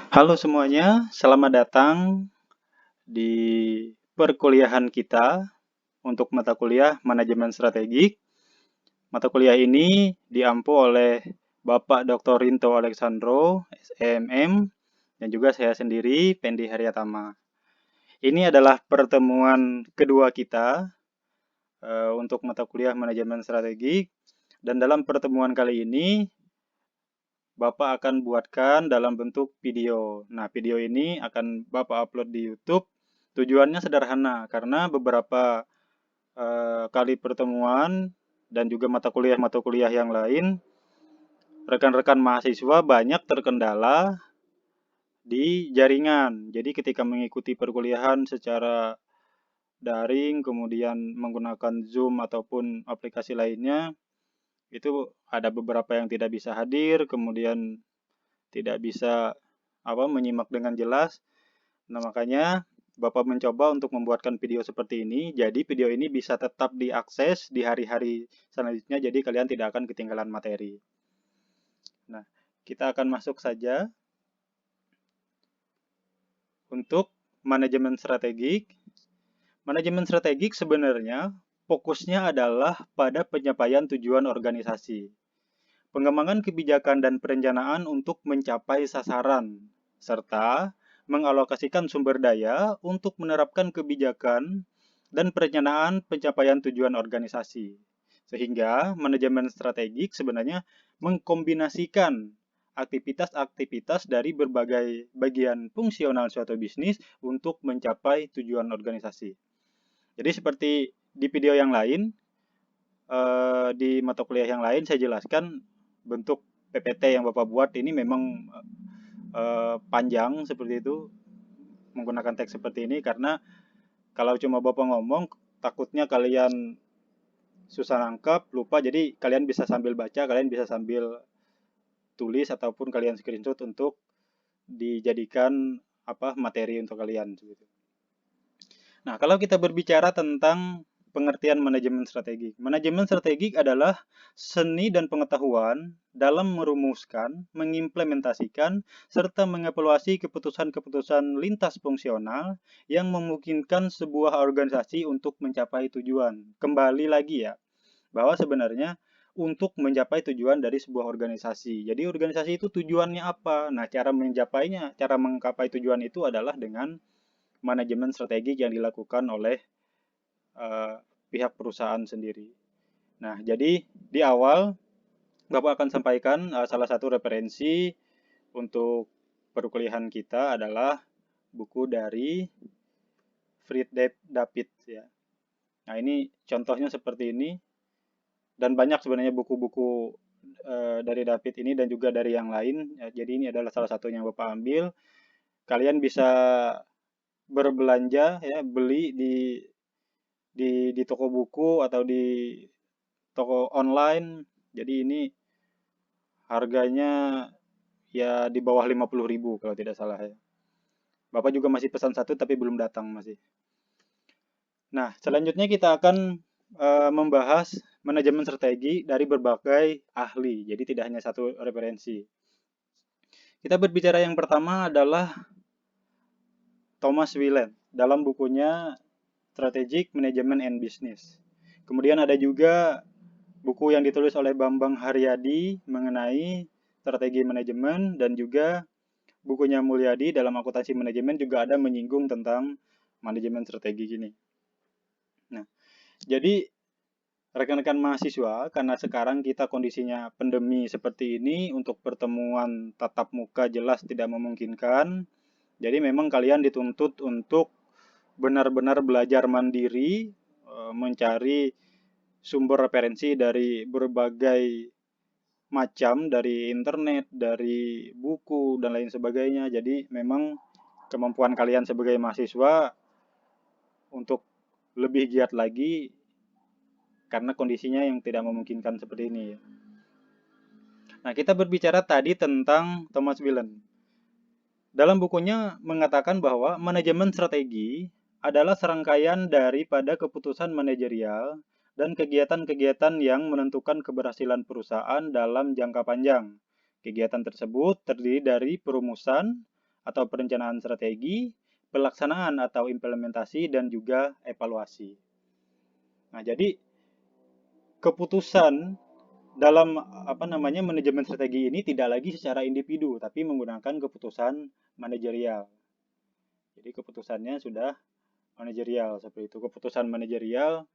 Halo semuanya, selamat datang di perkuliahan kita untuk mata kuliah Manajemen Strategik. Mata kuliah ini diampu oleh Bapak Dr. Rinto Alexandro, SMM, dan juga saya sendiri, Pendi Haryatama. Ini adalah pertemuan kedua kita untuk mata kuliah Manajemen Strategik, dan dalam pertemuan kali ini Bapak akan buatkan dalam bentuk video. Nah, video ini akan Bapak upload di YouTube. Tujuannya sederhana, karena beberapa kali pertemuan dan juga mata kuliah yang lain, rekan-rekan mahasiswa banyak terkendala di jaringan. Jadi ketika mengikuti perkuliahan secara daring, kemudian menggunakan Zoom ataupun aplikasi lainnya, itu ada beberapa yang tidak bisa hadir, kemudian tidak bisa menyimak dengan jelas. Nah, makanya Bapak mencoba untuk membuatkan video seperti ini. Jadi video ini bisa tetap diakses di hari-hari selanjutnya, jadi kalian tidak akan ketinggalan materi. Nah, kita akan masuk saja untuk manajemen strategik. Manajemen strategik sebenarnya fokusnya adalah pada pencapaian tujuan organisasi, pengembangan kebijakan dan perencanaan untuk mencapai sasaran, serta mengalokasikan sumber daya untuk menerapkan kebijakan dan perencanaan pencapaian tujuan organisasi. Sehingga manajemen strategik sebenarnya mengkombinasikan aktivitas-aktivitas dari berbagai bagian fungsional suatu bisnis untuk mencapai tujuan organisasi. Jadi seperti di video yang lain, di mata kuliah yang lain saya jelaskan bentuk PPT yang Bapak buat ini memang panjang seperti itu, menggunakan teks seperti ini, karena kalau cuma Bapak ngomong takutnya kalian susah nangkep, lupa, jadi kalian bisa sambil baca, kalian bisa sambil tulis ataupun kalian screenshot untuk dijadikan materi untuk kalian. Nah, kalau kita berbicara tentang pengertian manajemen strategik adalah seni dan pengetahuan dalam merumuskan, mengimplementasikan, serta mengevaluasi keputusan-keputusan lintas fungsional yang memungkinkan sebuah organisasi untuk mencapai tujuan. Kembali lagi ya, bahwa sebenarnya untuk mencapai tujuan dari sebuah organisasi. Jadi organisasi itu tujuannya apa? Nah, cara mencapainya, cara menggapai tujuan itu adalah dengan manajemen strategik yang dilakukan oleh pihak perusahaan sendiri. Nah, jadi di awal Bapak akan sampaikan salah satu referensi untuk perkuliahan kita adalah buku dari Friedrich David ya. Nah, ini contohnya seperti ini, dan banyak sebenarnya buku-buku dari David ini dan juga dari yang lain. Ya, jadi ini adalah salah satu yang Bapak ambil. Kalian bisa berbelanja ya, beli di toko buku atau di toko online. Jadi ini harganya ya di bawah 50.000 kalau tidak salah ya. Bapak juga masih pesan satu tapi belum datang masih. Nah, selanjutnya kita akan membahas manajemen strategi dari berbagai ahli. Jadi tidak hanya satu referensi. Kita berbicara yang pertama adalah Thomas Wieland dalam bukunya Strategic Management and Business. Kemudian ada juga buku yang ditulis oleh Bambang Haryadi mengenai strategi manajemen, dan juga bukunya Mulyadi dalam akuntansi manajemen juga ada menyinggung tentang manajemen strategi ini. Nah, jadi rekan-rekan mahasiswa, karena sekarang kita kondisinya pandemi seperti ini, untuk pertemuan tatap muka jelas tidak memungkinkan. Jadi memang kalian dituntut untuk benar-benar belajar mandiri, mencari sumber referensi dari berbagai macam, dari internet, dari buku, dan lain sebagainya. Jadi memang kemampuan kalian sebagai mahasiswa untuk lebih giat lagi karena kondisinya yang tidak memungkinkan seperti ini. Nah, kita berbicara tadi tentang Thomas Wieland. Dalam bukunya mengatakan bahwa manajemen strategi adalah serangkaian daripada keputusan manajerial dan kegiatan-kegiatan yang menentukan keberhasilan perusahaan dalam jangka panjang. Kegiatan tersebut terdiri dari perumusan, atau perencanaan strategi, pelaksanaan atau implementasi, dan juga evaluasi. Nah, jadi keputusan dalam manajemen strategi ini tidak lagi secara individu, tapi menggunakan keputusan manajerial. Jadi keputusannya sudah manajerial seperti itu. Keputusan manajerial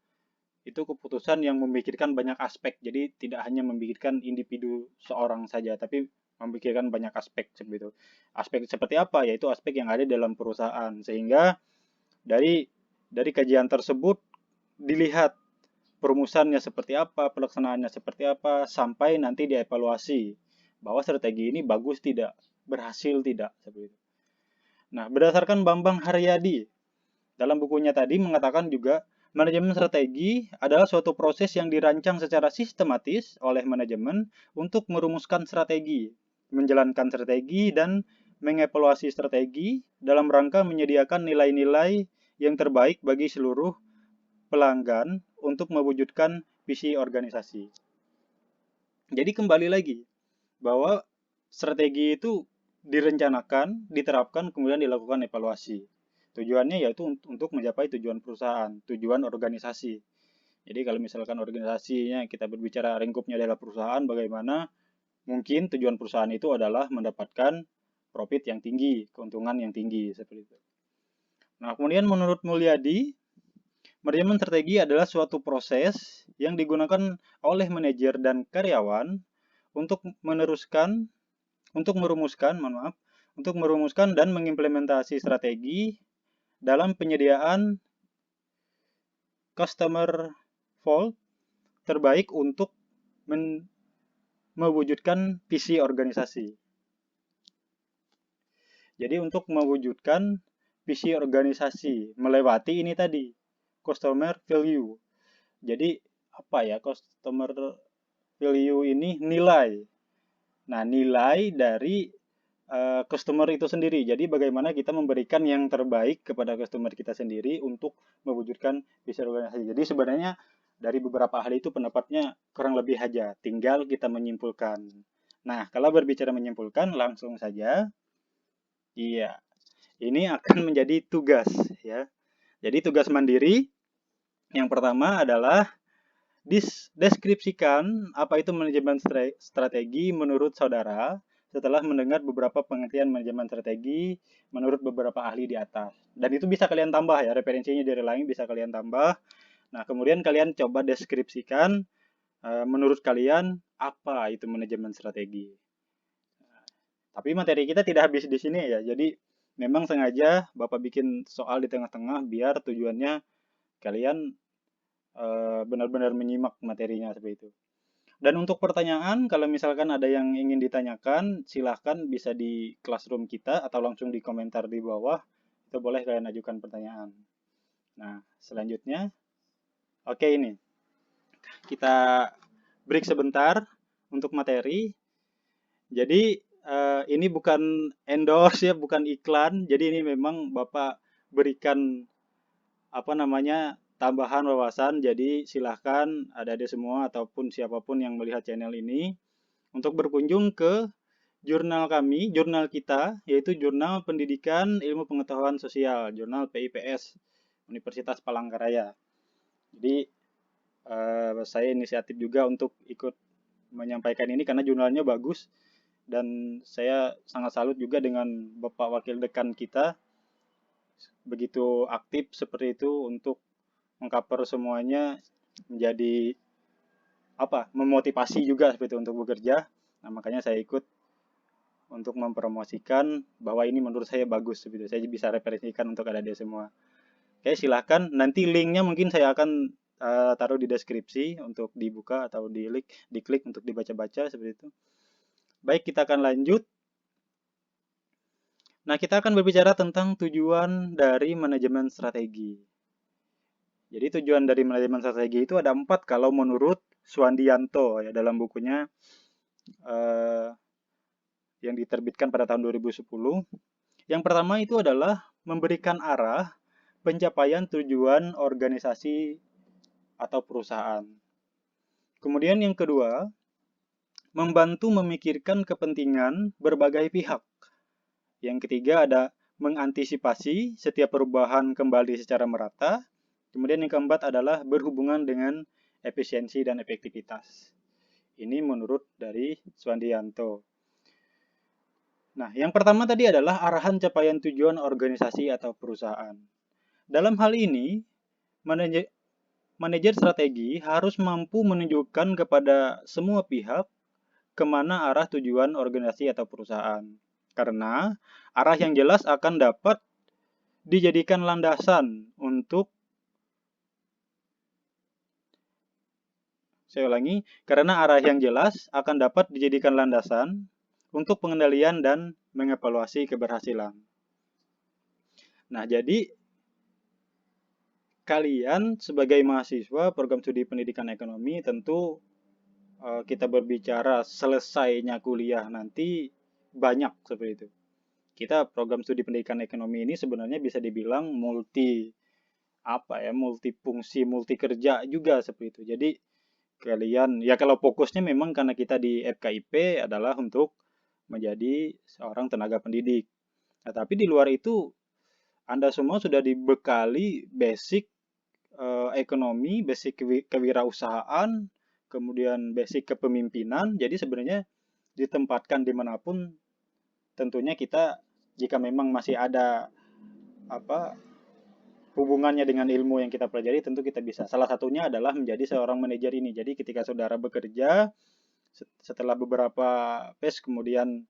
itu keputusan yang memikirkan banyak aspek. Jadi tidak hanya memikirkan individu seorang saja, tapi memikirkan banyak aspek seperti itu. Aspek seperti apa? Yaitu aspek yang ada dalam perusahaan. Sehingga dari kajian tersebut dilihat perumusannya seperti apa, pelaksanaannya seperti apa, sampai nanti dievaluasi bahwa strategi ini bagus tidak, berhasil tidak, seperti itu. Nah, berdasarkan Bambang Haryadi, dalam bukunya tadi mengatakan juga, manajemen strategi adalah suatu proses yang dirancang secara sistematis oleh manajemen untuk merumuskan strategi, menjalankan strategi, dan mengevaluasi strategi dalam rangka menyediakan nilai-nilai yang terbaik bagi seluruh pelanggan untuk mewujudkan visi organisasi. Jadi kembali lagi, bahwa strategi itu direncanakan, diterapkan, kemudian dilakukan evaluasi. Tujuannya yaitu untuk mencapai tujuan perusahaan, tujuan organisasi. Jadi kalau misalkan organisasinya kita berbicara lingkupnya adalah perusahaan, bagaimana mungkin tujuan perusahaan itu adalah mendapatkan profit yang tinggi, keuntungan yang tinggi, seperti itu. Nah, kemudian menurut Mulyadi, manajemen strategi adalah suatu proses yang digunakan oleh manajer dan karyawan untuk merumuskan dan mengimplementasi strategi dalam penyediaan customer vault terbaik untuk mewujudkan visi organisasi. Jadi untuk mewujudkan visi organisasi melewati ini tadi, customer value. Jadi apa ya, customer value ini nilai. Nah, nilai dari customer itu sendiri. Jadi bagaimana kita memberikan yang terbaik kepada customer kita sendiri untuk mewujudkan visi organisasi. Jadi sebenarnya dari beberapa ahli itu pendapatnya kurang lebih aja, tinggal kita menyimpulkan. Nah, kalau berbicara menyimpulkan, langsung saja. Iya, ini akan menjadi tugas ya. Jadi tugas mandiri yang pertama adalah deskripsikan apa itu manajemen strategi menurut saudara setelah mendengar beberapa pengertian manajemen strategi menurut beberapa ahli di atas. Dan itu bisa kalian tambah ya, referensinya dari lain bisa kalian tambah. Nah, kemudian kalian coba deskripsikan menurut kalian apa itu manajemen strategi. Tapi materi kita tidak habis di sini ya, jadi memang sengaja Bapak bikin soal di tengah-tengah biar tujuannya kalian benar-benar menyimak materinya seperti itu. Dan untuk pertanyaan, kalau misalkan ada yang ingin ditanyakan, silahkan bisa di classroom kita atau langsung di komentar di bawah. Itu boleh kalian ajukan pertanyaan. Nah, selanjutnya, oke ini. Kita break sebentar untuk materi. Jadi, ini bukan endorse ya, bukan iklan. Jadi ini memang Bapak berikan tambahan wawasan. Jadi silahkan adik-adik semua ataupun siapapun yang melihat channel ini untuk berkunjung ke jurnal kami, jurnal kita, yaitu Jurnal Pendidikan Ilmu Pengetahuan Sosial, Jurnal PIPS Universitas Palangkaraya. Jadi saya inisiatif juga untuk ikut menyampaikan ini karena jurnalnya bagus dan saya sangat salut juga dengan Bapak Wakil Dekan kita begitu aktif seperti itu untuk mengcover semuanya, menjadi memotivasi juga seperti itu untuk bekerja. Nah, makanya saya ikut untuk mempromosikan bahwa ini menurut saya bagus seperti itu. Saya bisa referensikan untuk adik-adik semua. Oke, silahkan. Nanti linknya mungkin saya akan taruh di deskripsi untuk dibuka atau diklik untuk dibaca-baca seperti itu. Baik, kita akan lanjut. Nah, kita akan berbicara tentang tujuan dari manajemen strategi. Jadi tujuan dari manajemen strategi itu ada 4 kalau menurut Suwandianto ya dalam bukunya yang diterbitkan pada tahun 2010. Yang pertama itu adalah memberikan arah pencapaian tujuan organisasi atau perusahaan. Kemudian yang kedua, membantu memikirkan kepentingan berbagai pihak. Yang ketiga ada mengantisipasi setiap perubahan kembali secara merata. Kemudian yang keempat adalah berhubungan dengan efisiensi dan efektivitas. Ini menurut dari Swandianto. Nah, yang pertama tadi adalah arahan capaian tujuan organisasi atau perusahaan. Dalam hal ini, manajer strategi harus mampu menunjukkan kepada semua pihak kemana arah tujuan organisasi atau perusahaan. Karena arah yang jelas akan dapat dijadikan landasan untuk karena arah yang jelas akan dapat dijadikan landasan untuk pengendalian dan mengevaluasi keberhasilan. Nah, jadi kalian sebagai mahasiswa program studi pendidikan ekonomi tentu kita berbicara selesainya kuliah nanti banyak seperti itu. Kita program studi pendidikan ekonomi ini sebenarnya bisa dibilang multifungsi, multi kerja juga seperti itu. Jadi kalian ya kalau fokusnya memang karena kita di FKIP adalah untuk menjadi seorang tenaga pendidik. Nah, tapi di luar itu Anda semua sudah dibekali basic ekonomi, basic kewirausahaan, kemudian basic kepemimpinan. Jadi sebenarnya ditempatkan dimanapun tentunya kita jika memang masih ada hubungannya dengan ilmu yang kita pelajari tentu kita bisa. Salah satunya adalah menjadi seorang manajer ini. Jadi ketika saudara bekerja setelah beberapa phase kemudian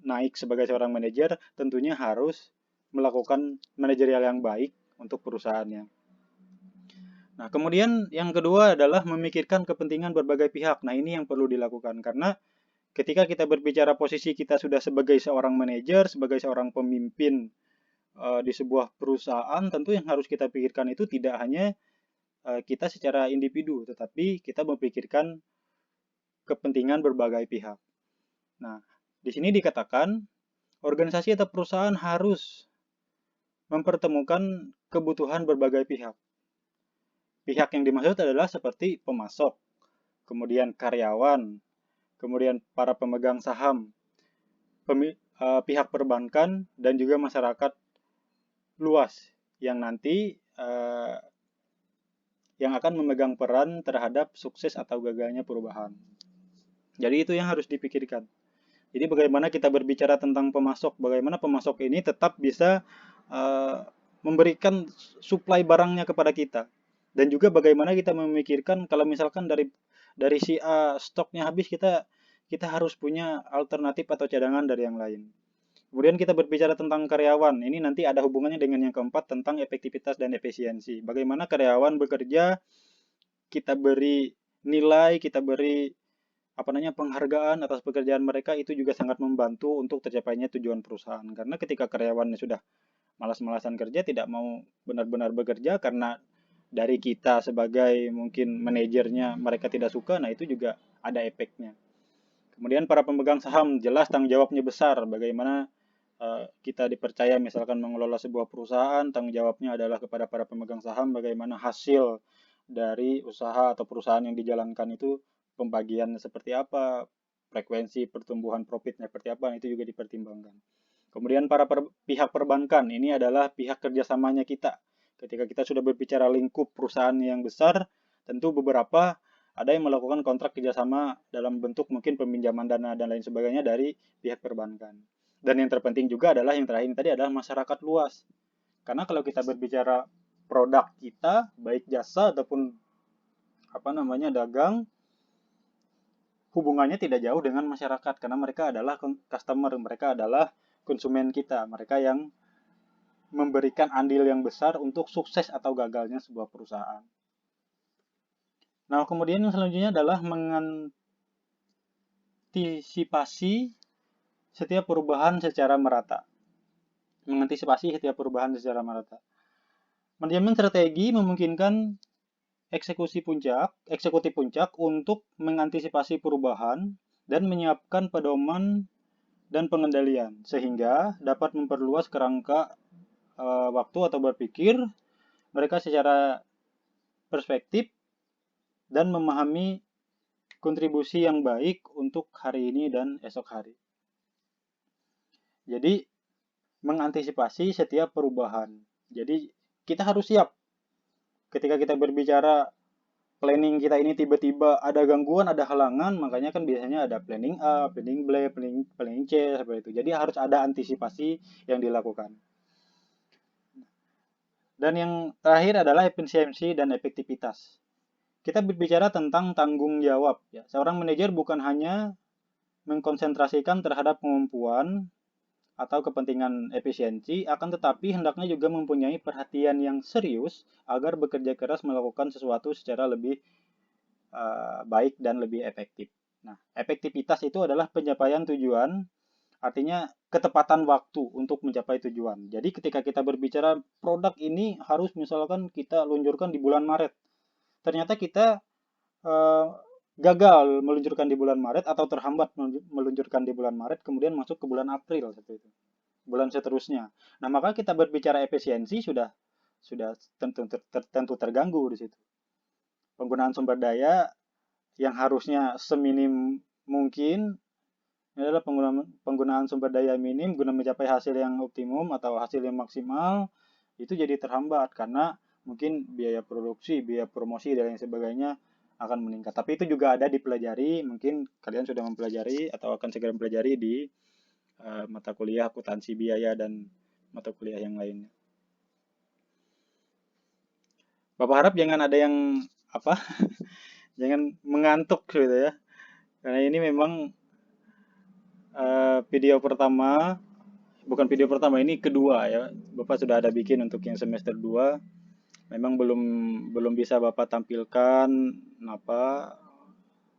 naik sebagai seorang manajer, tentunya harus melakukan manajerial yang baik untuk perusahaannya. Nah, kemudian yang kedua adalah memikirkan kepentingan berbagai pihak. Nah, ini yang perlu dilakukan karena ketika kita berbicara posisi kita sudah sebagai seorang manajer, sebagai seorang pemimpin di sebuah perusahaan, tentu yang harus kita pikirkan itu tidak hanya kita secara individu, tetapi kita memikirkan kepentingan berbagai pihak. Nah, di sini dikatakan organisasi atau perusahaan harus mempertemukan kebutuhan berbagai pihak. Pihak yang dimaksud adalah seperti pemasok, kemudian karyawan, kemudian para pemegang saham, pihak perbankan, dan juga masyarakat luas yang nanti yang akan memegang peran terhadap sukses atau gagalnya perubahan. Jadi itu yang harus dipikirkan. Jadi bagaimana kita berbicara tentang pemasok, bagaimana pemasok ini tetap bisa memberikan suplai barangnya kepada kita. Dan juga bagaimana kita memikirkan kalau misalkan dari si A stoknya habis, kita harus punya alternatif atau cadangan dari yang lain. Kemudian kita berbicara tentang karyawan. Ini nanti ada hubungannya dengan yang keempat tentang efektivitas dan efisiensi. Bagaimana karyawan bekerja, kita beri nilai, kita beri penghargaan atas pekerjaan mereka, itu juga sangat membantu untuk tercapainya tujuan perusahaan. Karena ketika karyawannya sudah malas-malasan kerja, tidak mau benar-benar bekerja karena dari kita sebagai mungkin manajernya mereka tidak suka, nah itu juga ada efeknya. Kemudian para pemegang saham jelas tanggung jawabnya besar. Bagaimana kita dipercaya misalkan mengelola sebuah perusahaan, tanggung jawabnya adalah kepada para pemegang saham, bagaimana hasil dari usaha atau perusahaan yang dijalankan itu pembagiannya seperti apa, frekuensi pertumbuhan profitnya seperti apa, itu juga dipertimbangkan. Kemudian para pihak perbankan, ini adalah pihak kerjasamanya kita. Ketika kita sudah berbicara lingkup perusahaan yang besar, tentu beberapa ada yang melakukan kontrak kerjasama dalam bentuk mungkin peminjaman dana dan lain sebagainya dari pihak perbankan. Dan yang terpenting juga adalah yang terakhir tadi adalah masyarakat luas. Karena kalau kita berbicara produk kita, baik jasa ataupun dagang, hubungannya tidak jauh dengan masyarakat karena mereka adalah customer, mereka adalah konsumen kita, mereka yang memberikan andil yang besar untuk sukses atau gagalnya sebuah perusahaan. Nah, kemudian yang selanjutnya adalah mengantisipasi setiap perubahan secara merata. Manajemen strategi memungkinkan eksekutif puncak untuk mengantisipasi perubahan dan menyiapkan pedoman dan pengendalian sehingga dapat memperluas kerangka waktu atau berpikir mereka secara perspektif dan memahami kontribusi yang baik untuk hari ini dan esok hari. Jadi mengantisipasi setiap perubahan. Jadi kita harus siap ketika kita berbicara planning kita ini tiba-tiba ada gangguan, ada halangan, makanya kan biasanya ada planning A, planning B, planning C seperti itu. Jadi harus ada antisipasi yang dilakukan. Dan yang terakhir adalah efisiensi dan efektivitas. Kita berbicara tentang tanggung jawab. Ya. Seorang manajer bukan hanya mengkonsentrasikan terhadap kemampuan atau kepentingan efisiensi, akan tetapi hendaknya juga mempunyai perhatian yang serius agar bekerja keras melakukan sesuatu secara lebih baik dan lebih efektif. Nah, efektivitas itu adalah pencapaian tujuan, artinya ketepatan waktu untuk mencapai tujuan. Jadi ketika kita berbicara produk ini harus misalkan kita luncurkan di bulan Maret, ternyata kita eh, gagal meluncurkan di bulan Maret atau terhambat meluncurkan di bulan Maret, kemudian masuk ke bulan April seperti itu, bulan seterusnya. Nah, maka kita berbicara efisiensi sudah tentu terganggu di situ. Penggunaan sumber daya yang harusnya seminim mungkin ini adalah penggunaan sumber daya minim guna mencapai hasil yang optimum atau hasil yang maksimal, itu jadi terhambat karena mungkin biaya produksi, biaya promosi dan lain sebagainya akan meningkat. Tapi itu juga ada dipelajari, mungkin kalian sudah mempelajari atau akan segera mempelajari di mata kuliah akuntansi biaya dan mata kuliah yang lainnya. Bapak harap jangan ada yang apa, jangan mengantuk gitu ya. Karena ini memang video pertama, bukan video pertama, ini kedua ya. Bapak sudah ada bikin untuk yang semester 2. Memang belum bisa Bapak tampilkan apa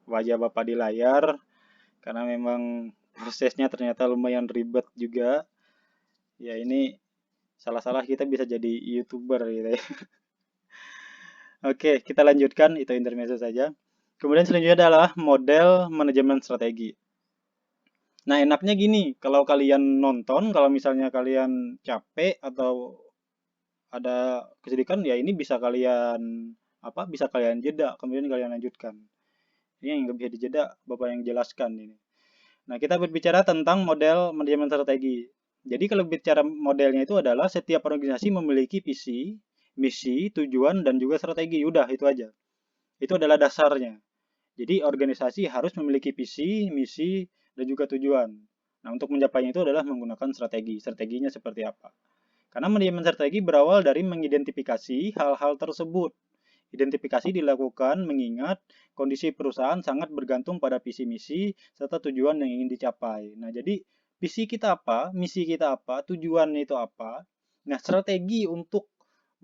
wajah Bapak di layar karena memang prosesnya ternyata lumayan ribet juga. Ya ini salah-salah kita bisa jadi YouTuber gitu ya. Oke, kita lanjutkan, itu intermezzo saja. Kemudian selanjutnya adalah model manajemen strategi. Nah, enaknya gini, kalau kalian nonton, kalau misalnya kalian capek atau ada kesedihan, ya ini bisa kalian bisa kalian jeda, kemudian kalian lanjutkan. Ini yang nggak bisa dijeda, Bapak yang jelaskan ini. Nah, kita berbicara tentang model manajemen strategi. Jadi kalau bicara modelnya itu adalah setiap organisasi memiliki visi, misi, tujuan, dan juga strategi. Udah, itu aja. Itu adalah dasarnya. Jadi organisasi harus memiliki visi, misi, dan juga tujuan. Nah, untuk mencapainya itu adalah menggunakan strategi. Strateginya seperti apa? Karena manajemen strategi berawal dari mengidentifikasi hal-hal tersebut. Identifikasi dilakukan mengingat kondisi perusahaan sangat bergantung pada visi misi serta tujuan yang ingin dicapai. Nah, jadi visi kita apa, misi kita apa, tujuannya itu apa. Nah, strategi untuk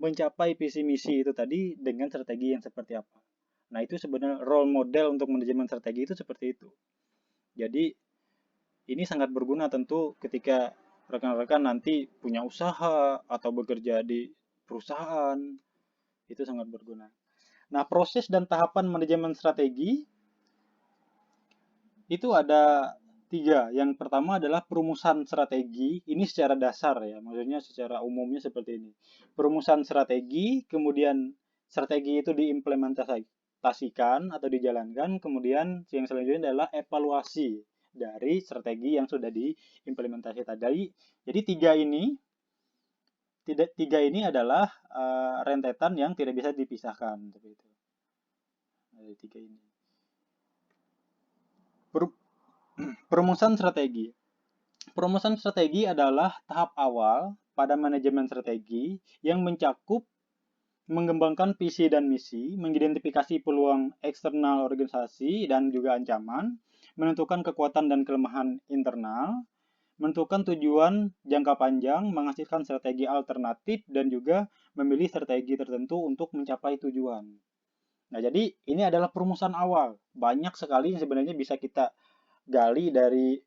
mencapai visi misi itu tadi dengan strategi yang seperti apa. Nah, itu sebenarnya role model untuk manajemen strategi itu seperti itu. Jadi, ini sangat berguna tentu ketika rekan-rekan nanti punya usaha atau bekerja di perusahaan, itu sangat berguna. Nah, proses dan tahapan manajemen strategi itu ada 3. Yang pertama adalah perumusan strategi. Ini secara dasar ya, maksudnya secara umumnya seperti ini. Perumusan strategi, kemudian strategi itu diimplementasikan atau dijalankan, kemudian yang selanjutnya adalah evaluasi dari strategi yang sudah diimplementasi tadi. Jadi tiga ini adalah rentetan yang tidak bisa dipisahkan. Ada 3 ini. Perumusan strategi. Perumusan strategi adalah tahap awal pada manajemen strategi yang mencakup mengembangkan visi dan misi, mengidentifikasi peluang eksternal organisasi dan juga ancaman, menentukan kekuatan dan kelemahan internal, menentukan tujuan jangka panjang, menghasilkan strategi alternatif, dan juga memilih strategi tertentu untuk mencapai tujuan. Nah, jadi ini adalah perumusan awal. Banyak sekali yang sebenarnya bisa kita gali dari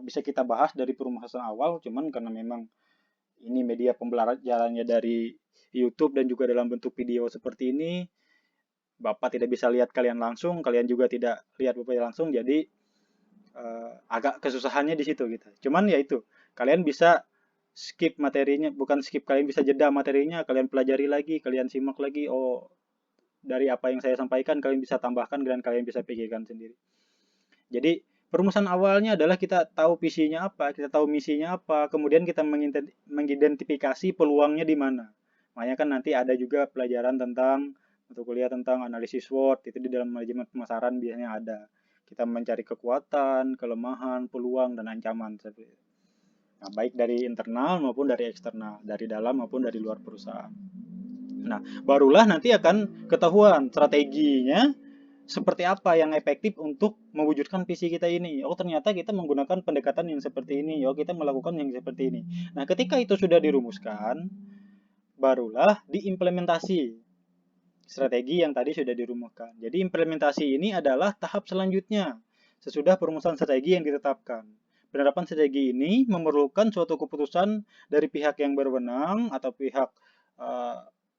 bisa kita bahas dari perumusan awal, cuman karena memang ini media pembelajarannya dari YouTube dan juga dalam bentuk video seperti ini, Bapak tidak bisa lihat kalian langsung, kalian juga tidak lihat Bapak langsung, jadi agak kesusahannya di situ gitu. Cuman ya itu, kalian bisa skip materinya, bukan skip, kalian bisa jeda materinya, kalian pelajari lagi, kalian simak lagi, oh dari apa yang saya sampaikan kalian bisa tambahkan dan kalian bisa pikirkan sendiri. Jadi Perumusan awalnya adalah kita tahu visinya apa, kita tahu misinya apa, kemudian kita mengidentifikasi peluangnya di mana. Makanya kan nanti ada juga pelajaran tentang untuk kuliah tentang analisis SWOT, itu di dalam manajemen pemasaran biasanya ada. Kita mencari kekuatan, kelemahan, peluang, dan ancaman. Nah, baik dari internal maupun dari eksternal, dari dalam maupun dari luar perusahaan. Nah, barulah nanti akan ketahuan strateginya seperti apa yang efektif untuk mewujudkan visi kita ini. Oh, ternyata kita menggunakan pendekatan yang seperti ini. Oh, kita melakukan yang seperti ini. Nah, ketika itu sudah dirumuskan, barulah diimplementasi strategi yang tadi sudah dirumuskan. Jadi implementasi ini adalah tahap selanjutnya sesudah perumusan strategi yang ditetapkan. Penerapan strategi ini memerlukan suatu keputusan dari pihak yang berwenang atau pihak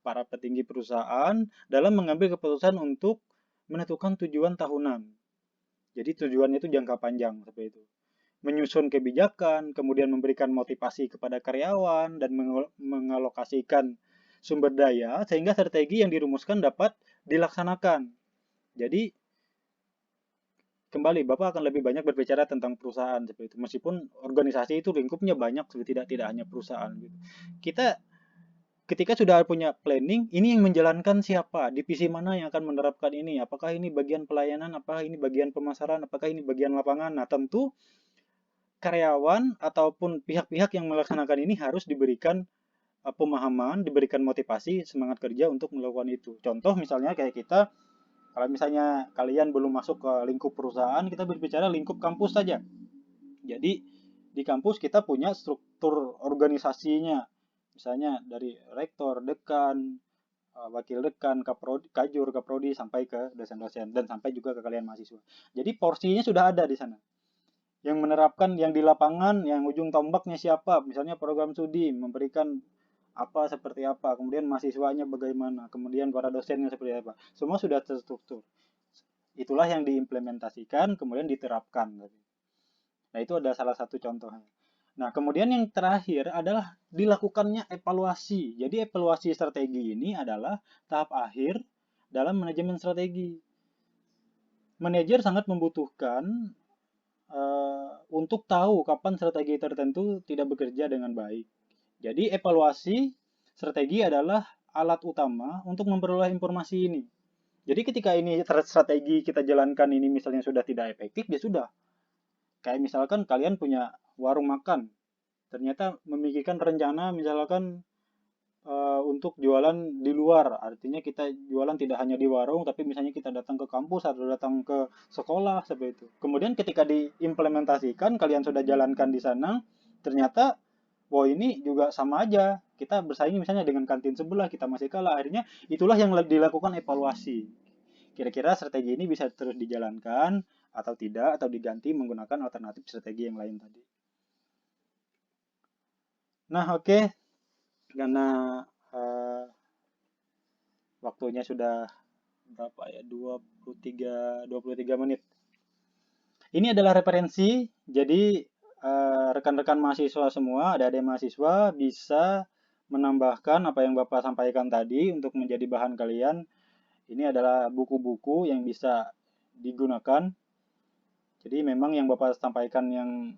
para petinggi perusahaan dalam mengambil keputusan untuk menentukan tujuan tahunan. Jadi tujuannya itu jangka panjang seperti itu. Menyusun kebijakan, kemudian memberikan motivasi kepada karyawan dan mengalokasikan sumber daya sehingga strategi yang dirumuskan dapat dilaksanakan. Jadi kembali Bapak akan lebih banyak berbicara tentang perusahaan seperti itu. Meskipun organisasi itu lingkupnya banyak, tidak hanya perusahaan gitu. Kita ketika sudah punya planning, ini yang menjalankan siapa, divisi mana yang akan menerapkan ini, apakah ini bagian pelayanan, apakah ini bagian pemasaran, apakah ini bagian lapangan. Nah, tentu karyawan ataupun pihak-pihak yang melaksanakan ini harus diberikan pemahaman, diberikan motivasi, semangat kerja untuk melakukan itu. Contoh misalnya kayak kita, kalau misalnya kalian belum masuk ke lingkup perusahaan, kita berbicara lingkup kampus saja. Jadi di kampus kita punya struktur organisasinya, misalnya dari rektor, dekan, wakil dekan, kaprodi, kajur, kaprodi sampai ke dosen-dosen dan sampai juga ke kalian mahasiswa. Jadi porsinya sudah ada di sana. Yang menerapkan yang di lapangan, yang ujung tombaknya siapa? Misalnya program studi memberikan apa seperti apa, kemudian mahasiswanya bagaimana, kemudian para dosennya seperti apa. Semua sudah terstruktur. Itulah yang diimplementasikan, kemudian diterapkan. Nah, itu ada salah satu contohnya. Nah, kemudian yang terakhir adalah dilakukannya evaluasi. Jadi, evaluasi strategi ini adalah tahap akhir dalam manajemen strategi. Manajer sangat membutuhkan untuk tahu kapan strategi tertentu tidak bekerja dengan baik. Jadi, evaluasi strategi adalah alat utama untuk memperoleh informasi ini. Jadi, ketika ini strategi kita jalankan ini misalnya sudah tidak efektif, ya sudah. Kayak misalkan kalian punya warung makan, ternyata memikirkan rencana misalkan untuk jualan di luar, artinya kita jualan tidak hanya di warung, tapi misalnya kita datang ke kampus atau datang ke sekolah seperti itu. Kemudian ketika diimplementasikan, kalian sudah jalankan di sana, ternyata, wah ini juga sama aja, kita bersaing misalnya dengan kantin sebelah, kita masih kalah. Akhirnya itulah yang dilakukan evaluasi. Kira-kira strategi ini bisa terus dijalankan atau tidak, atau diganti menggunakan alternatif strategi yang lain tadi. Nah, oke. Karena waktunya sudah berapa ya? 23 menit. Ini adalah referensi. Jadi rekan-rekan mahasiswa semua, adik-adik mahasiswa bisa menambahkan apa yang Bapak sampaikan tadi untuk menjadi bahan kalian. Ini adalah buku-buku yang bisa digunakan. Jadi memang yang Bapak sampaikan yang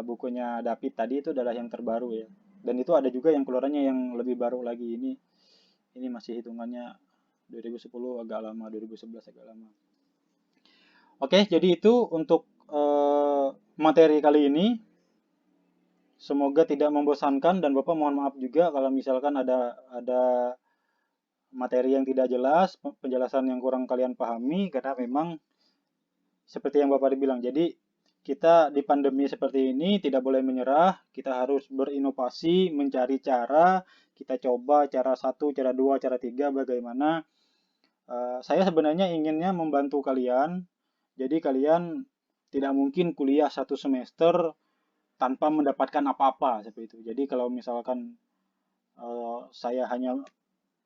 bukunya David tadi itu adalah yang terbaru ya. Dan itu ada juga yang keluarannya yang lebih baru lagi. Ini masih hitungannya 2010 agak lama, 2011 agak lama. Oke, jadi itu untuk materi kali ini. Semoga tidak membosankan dan Bapak mohon maaf juga kalau misalkan ada materi yang tidak jelas, penjelasan yang kurang kalian pahami karena memang seperti yang Bapak bilang. Jadi kita di pandemi seperti ini tidak boleh menyerah, kita harus berinovasi, mencari cara, kita coba cara 1, cara 2, cara 3 bagaimana. Saya sebenarnya inginnya membantu kalian, jadi kalian tidak mungkin kuliah 1 semester tanpa mendapatkan apa-apa seperti itu. Jadi kalau misalkan saya hanya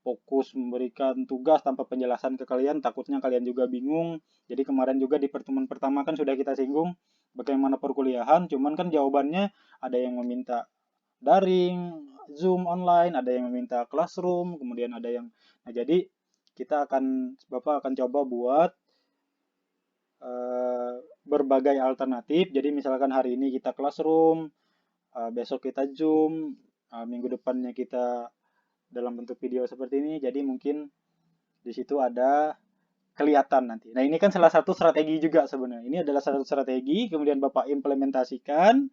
fokus memberikan tugas tanpa penjelasan ke kalian, takutnya kalian juga bingung. Jadi kemarin juga di pertemuan pertama kan sudah kita singgung bagaimana perkuliahan, cuman kan jawabannya ada yang meminta daring, Zoom online, ada yang meminta classroom, kemudian ada yang jadi Bapak akan coba buat berbagai alternatif. Jadi misalkan hari ini kita Classroom, besok kita Zoom, minggu depannya kita dalam bentuk video seperti ini. Jadi mungkin di situ ada kelihatan nanti. Nah, ini kan salah satu strategi juga sebenarnya. Ini adalah salah satu strategi, kemudian Bapak implementasikan.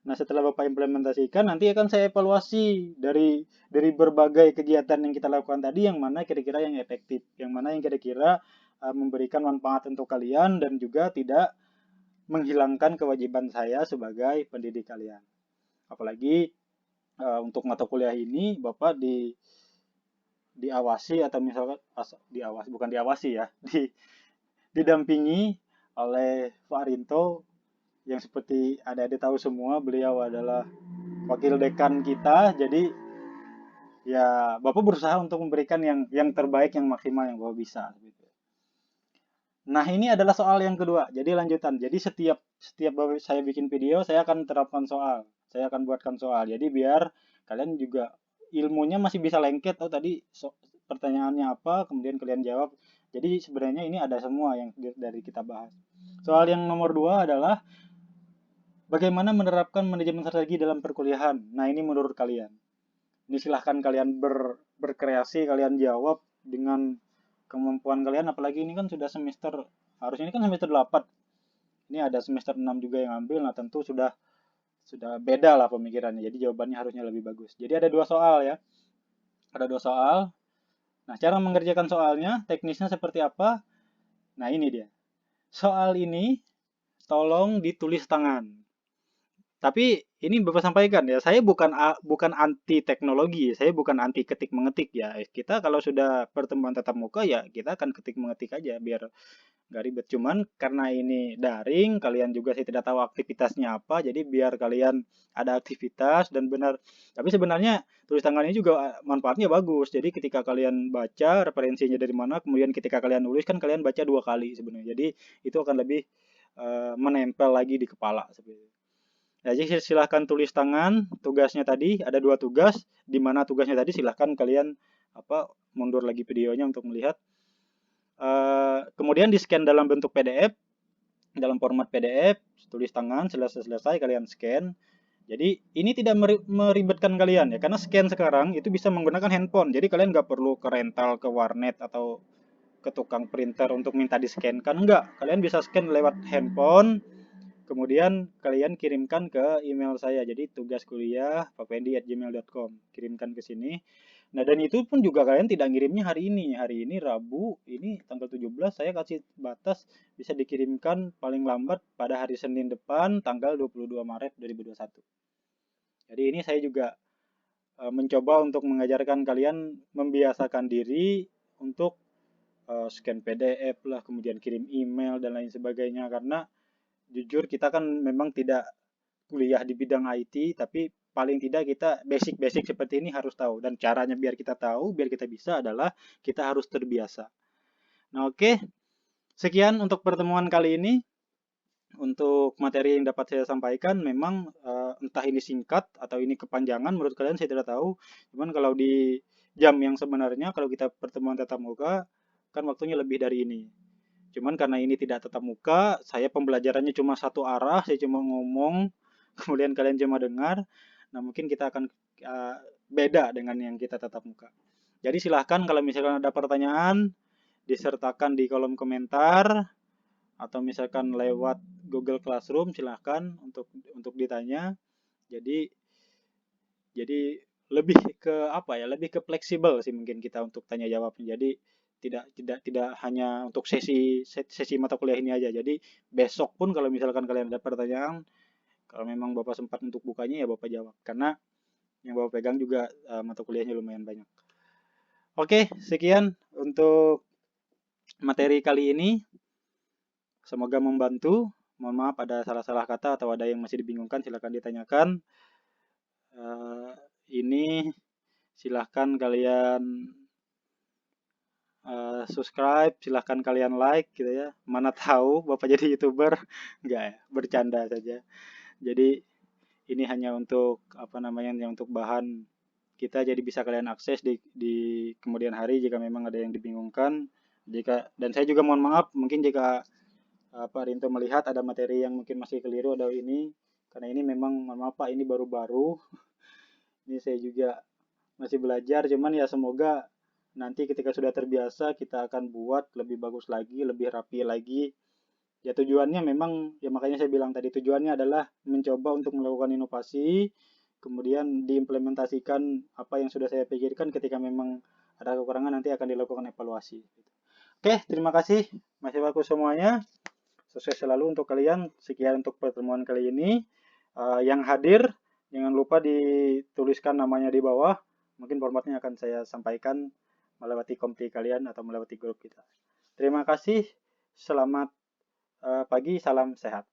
Nah, setelah Bapak implementasikan, nanti akan saya evaluasi dari berbagai kegiatan yang kita lakukan tadi, yang mana kira-kira yang efektif, yang mana yang kira-kira memberikan manfaat untuk kalian dan juga tidak menghilangkan kewajiban saya sebagai pendidik kalian. Apalagi untuk mata kuliah ini, Bapak diawasi atau misalkan diawasi bukan diawasi ya didampingi oleh Pak Rinto yang seperti adik-adik tahu semua beliau adalah wakil dekan kita. Jadi ya Bapak berusaha untuk memberikan yang terbaik, yang maksimal yang Bapak bisa gitu. Nah, ini adalah soal yang kedua. Jadi lanjutan. Jadi setiap saya bikin video, saya akan terapkan soal. Saya akan buatkan soal. Jadi biar kalian juga ilmunya masih bisa lengket. Oh, tadi pertanyaannya apa, kemudian kalian jawab. Jadi sebenarnya ini ada semua yang dari kita bahas. Soal yang nomor dua adalah bagaimana menerapkan manajemen strategi dalam perkuliahan. Nah, ini menurut kalian. Ini silahkan kalian berkreasi, kalian jawab dengan kemampuan kalian. Apalagi ini kan sudah semester, harusnya ini kan semester 8. Ini ada semester 6 juga yang ambil. Nah, tentu sudah beda lah pemikirannya. Jadi jawabannya harusnya lebih bagus. Jadi ada dua soal ya. Ada dua soal. Nah, cara mengerjakan soalnya, teknisnya seperti apa? Nah, ini dia. Soal ini tolong ditulis tangan. Tapi ini Bapak sampaikan ya, saya bukan anti teknologi, saya bukan anti ketik mengetik ya. Kita kalau sudah pertemuan tatap muka ya kita akan ketik mengetik aja biar nggak ribet. Cuman karena ini daring, kalian juga saya tidak tahu aktivitasnya apa, jadi biar kalian ada aktivitas dan benar. Tapi sebenarnya tulis tangan ini juga manfaatnya bagus. Jadi ketika kalian baca referensinya dari mana, kemudian ketika kalian nulis kan kalian baca 2 kali sebenarnya. Jadi itu akan lebih menempel lagi di kepala sebenarnya. Jadi silahkan tulis tangan. Tugasnya tadi ada 2 tugas. Di mana tugasnya tadi silahkan kalian mundur lagi videonya untuk melihat. Kemudian di scan dalam bentuk PDF, dalam format PDF, tulis tangan. Selesai kalian scan. Jadi ini tidak meribetkan kalian ya, karena scan sekarang itu bisa menggunakan handphone. Jadi kalian nggak perlu ke rental, ke warnet atau ke tukang printer untuk minta di scan kan, enggak. Kalian bisa scan lewat handphone. Kemudian kalian kirimkan ke email saya. Jadi tugas kuliah pakpendi@gmail.com. Kirimkan ke sini. Nah, dan itu pun juga kalian tidak ngirimnya hari ini. Hari ini Rabu, ini tanggal 17, saya kasih batas bisa dikirimkan paling lambat pada hari Senin depan tanggal 22 Maret 2021. Jadi ini saya juga mencoba untuk mengajarkan kalian membiasakan diri untuk scan PDF lah, kemudian kirim email dan lain sebagainya, karena jujur kita kan memang tidak kuliah di bidang IT, tapi paling tidak kita basic-basic seperti ini harus tahu. Dan caranya biar kita tahu, biar kita bisa adalah kita harus terbiasa. Nah, oke. Sekian untuk pertemuan kali ini. Untuk materi yang dapat saya sampaikan memang entah ini singkat atau ini kepanjangan menurut kalian saya tidak tahu. Cuman kalau di jam yang sebenarnya kalau kita pertemuan tatap muka kan waktunya lebih dari ini. Cuman karena ini tidak tatap muka, saya pembelajarannya cuma satu arah, saya cuma ngomong, kemudian kalian cuma dengar. Nah, mungkin kita akan beda dengan yang kita tatap muka. Jadi silahkan kalau misalkan ada pertanyaan, disertakan di kolom komentar, atau misalkan lewat Google Classroom, silahkan untuk ditanya. Jadi lebih ke lebih ke fleksibel sih mungkin kita untuk tanya jawabnya. Jadi tidak hanya untuk sesi mata kuliah ini aja. Jadi besok pun kalau misalkan kalian ada pertanyaan, kalau memang Bapak sempat untuk bukanya ya Bapak jawab, karena yang Bapak pegang juga mata kuliahnya lumayan banyak. Oke, sekian untuk materi kali ini. Semoga membantu. Mohon maaf ada salah-salah kata atau ada yang masih dibingungkan, silahkan ditanyakan. Ini silahkan kalian subscribe, silahkan kalian like gitu ya. Mana tahu Bapak jadi YouTuber. Enggak ya, bercanda saja. Jadi ini hanya untuk untuk bahan kita, jadi bisa kalian akses di kemudian hari jika memang ada yang dibingungkan. Dan saya juga mohon maaf mungkin jika Pak Rinto melihat ada materi yang mungkin masih keliru atau ini, karena ini memang mohon maaf Pak, ini baru-baru. Ini saya juga masih belajar, cuman ya semoga nanti ketika sudah terbiasa kita akan buat lebih bagus lagi, lebih rapi lagi. Ya tujuannya memang, ya makanya saya bilang tadi, tujuannya adalah mencoba untuk melakukan inovasi, kemudian diimplementasikan apa yang sudah saya pikirkan. Ketika memang ada kekurangan nanti akan dilakukan evaluasi. Oke, terima kasih mahasiswaku semuanya. Sukses selalu untuk kalian. Sekian untuk pertemuan kali ini. Yang hadir, jangan lupa dituliskan namanya di bawah. Mungkin formatnya akan saya sampaikan melewati komti kalian atau melewati grup kita. Terima kasih. Selamat pagi, salam sehat.